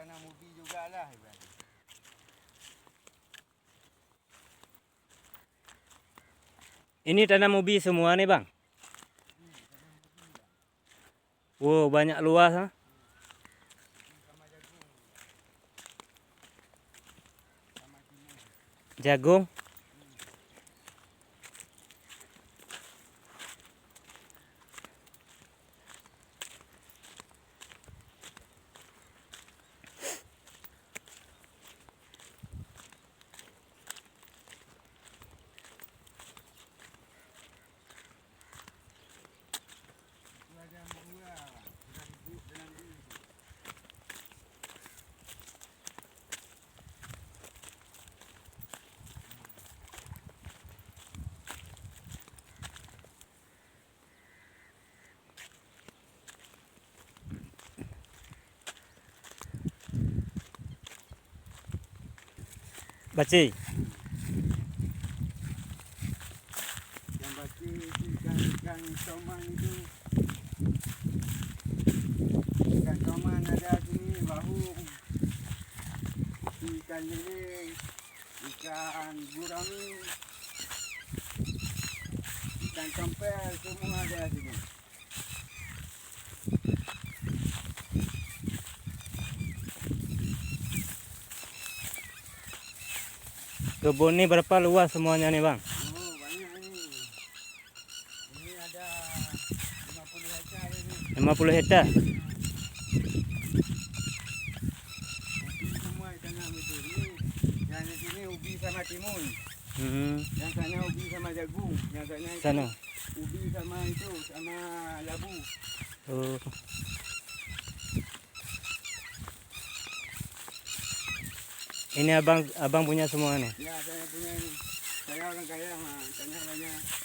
tanam ubi jugalah ibarat. Ini tanam ubi semua nih bang. Wow, banyak luas ha? Sama jagung. Sama timun. Jagung. Itu ada buah. Sudah dibuk dengan ini. Baci. Yang pasti ikan toman itu. Ikan toman ada sini bahu. Ikan lele, ikan gurami, ikan tompel semua ada sini. Kebun ini berapa luas semuanya nih bang? Oh banyak ini. Ini ada 50 hektar ini. 50 hektar. Ubi semua tanam itu. Ini yang di sini ubi sama timun. Yang sana ubi sama jagung. Yang sana itu Sana. ubi sama itu sama labu. Oh. Ini abang punya semua nih. Ya saya punya ini. Saya orang kaya mah, tanah banyak.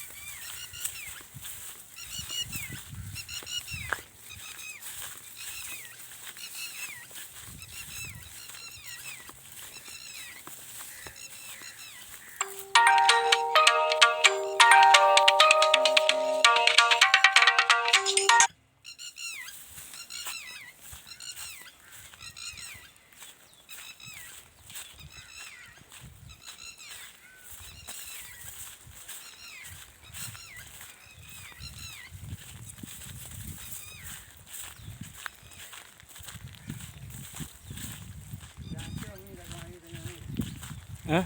Hah?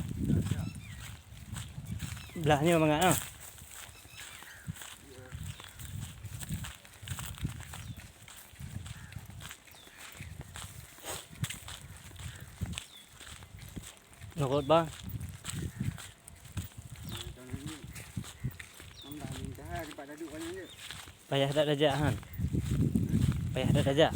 Belahnya bang ah. Nukut bang. Payah dak dajak han. Payah dak dajak.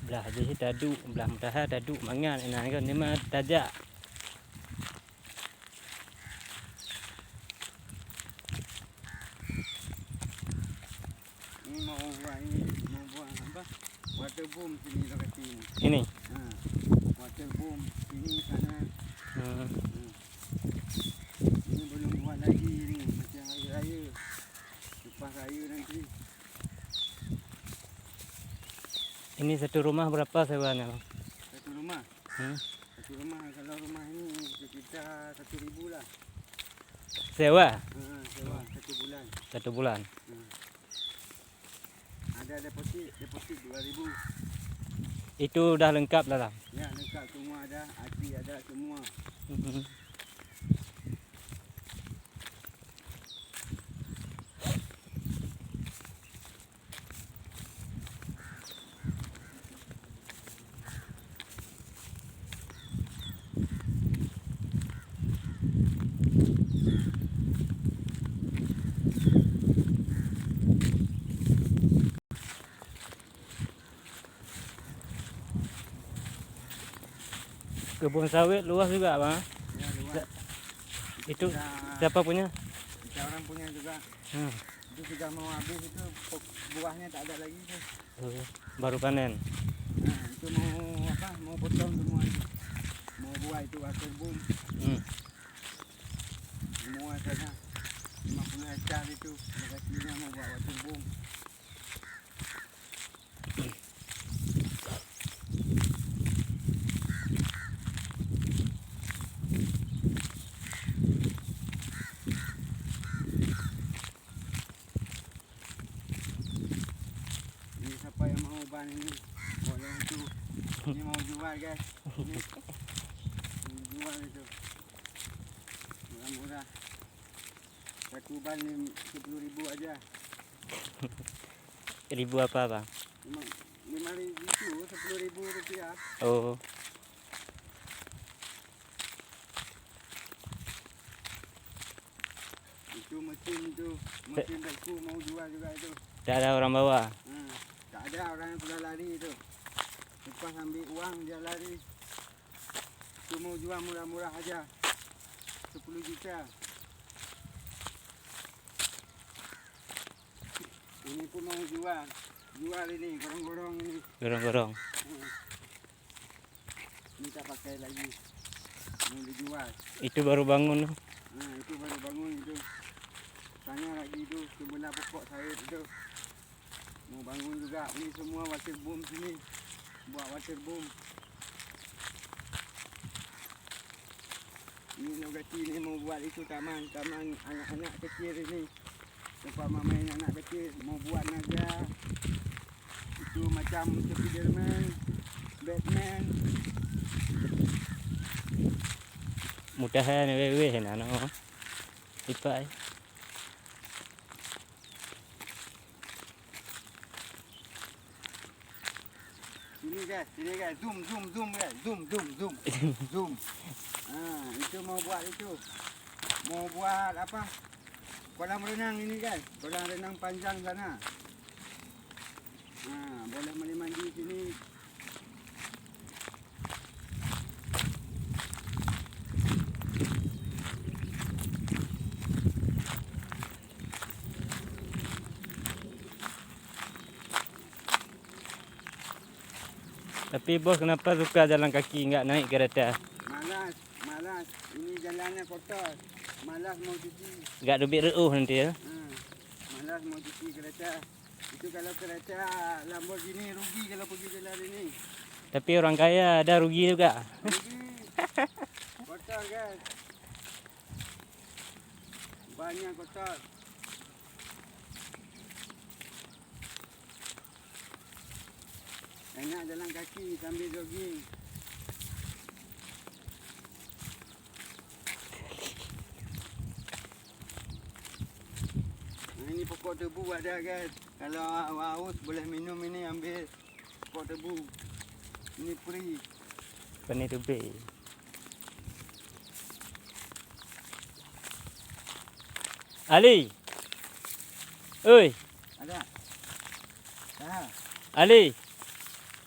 Belah aja sih tadu, belah mudah tadu mangan enak kan ni mah dajak. Ini mau buang apa? Water boom sini lokasi ini. Ini. Water boom sini sana. Hmm. Ini belum buat lagi ni macam hari raya. Lepas raya nanti. Ini satu rumah berapa sewanya bang? Satu rumah. Satu rumah kalau rumah ini sekitar 1,000 lah. Sewa? Sewa 1 bulan. 1 bulan. Ada deposit 2,000. Itu udah lengkap dalam. Ya lengkap semua ada, AC ada semua. Kebun sawit luas juga bang. Ya luas. Itu siapa punya? Kita orang punya juga. Itu sudah mau habis itu buahnya tak ada lagi tu. Baru panen. Nah, itu mau apa? Mau potong semua itu. Mau buah itu water boom. Semua sana. 50 hektar itu. Lokasinya mau buat waterboom. Ini siapa yang mau ban ini? Boleh itu. Ini mau jual guys. Ini mau jual itu. Murah-murah. Satu ban 10.000 aja. 1000 apa bang? 5.000 itu 10.000 rupiah. Oh, Itu mesin itu. Mesin baku mau jual juga itu. tak ada orang bawa. Tak ada orang yang sudah lari itu. Lepas ambil uang dia lari. Itu mau jual murah-murah aja. 10 juta. Ini pun mau jual. Jual ini, gorong-gorong ini. Gorong-gorong. Ini tak pakai lagi. Mau dijual. Itu baru bangun. Itu baru bangun itu. Tanya lagi itu, sebelah pokok saya itu. Mau bangun juga. Ini semua waterboom sini. Buat waterboom. Ini Nogati ini mau buat itu taman anak-anak kecil ini. Tempat main anak kecil. Mau buat naga. Itu macam Spiderman, Batman. Mudahan wewe na no. Ipa. Sini guys, zoom guys, zoom. Zoom. Itu mau buat itu. Mau buat apa? Kolam renang ini guys, kolam renang panjang sana. Boleh mandi sini. Tapi bos kenapa suka jalan kaki enggak naik kereta? Malas. Ini jalannya kotor. Malas mau cuci. Enggak dubik reuh nanti ya. Malas mau cuci kereta. Itu kalau kereta Lamborghini rugi kalau pergi jalan ini. Tapi orang kaya ada rugi juga. Rugi. Kotor guys. Banyak kotor. Enak jalan kaki sambil jogging. Ini pokok tebu ada guys. Kalau haus boleh minum ini, ambil pokok tebu. Ini free. Pani dubik. Ali. Oi, Ada? Dah. Ali.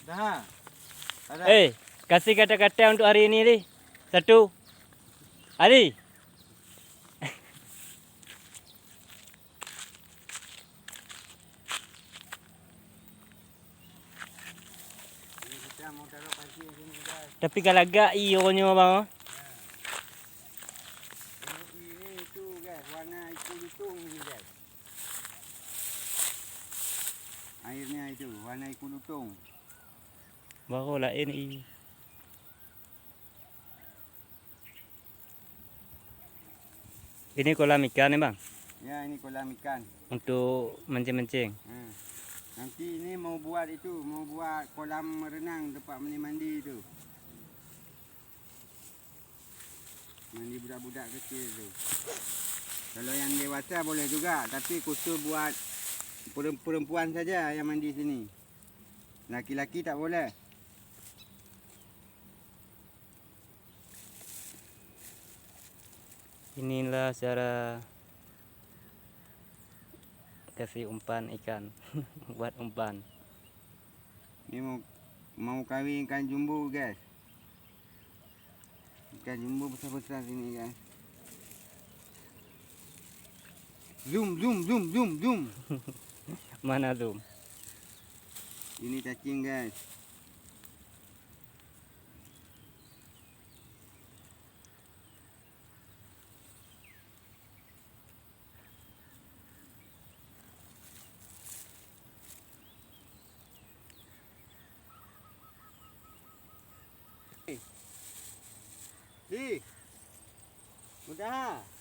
Dah. Ada. Kasih kata-kata untuk hari ini, Ali. 1. Ali. Ini kita mau taruh panci di sini guys. Tapi kalau agak ionya bang. Ini itu guys, warna itu lutung ini guys. Airnya itu warna ikan lutung. Baru lah ini. Ini kolam ikan ni bang. Ya, ini kolam ikan. Untuk mancing-mancing. Nanti ini mau buat itu, mau buat kolam renang tempat mandi itu. Mandi budak-budak kecil tu. Kalau yang dewasa boleh juga, tapi khusus buat perempuan saja yang mandi sini. Laki-laki tak boleh. Inilah cara kasih umpan ikan. Buat umpan. Ini mau kawin ikan jumbo guys. Ikan jumbo besar-besar sini guys. Zoom. Mana zoom? Ini cacing guys. Di. Mudah.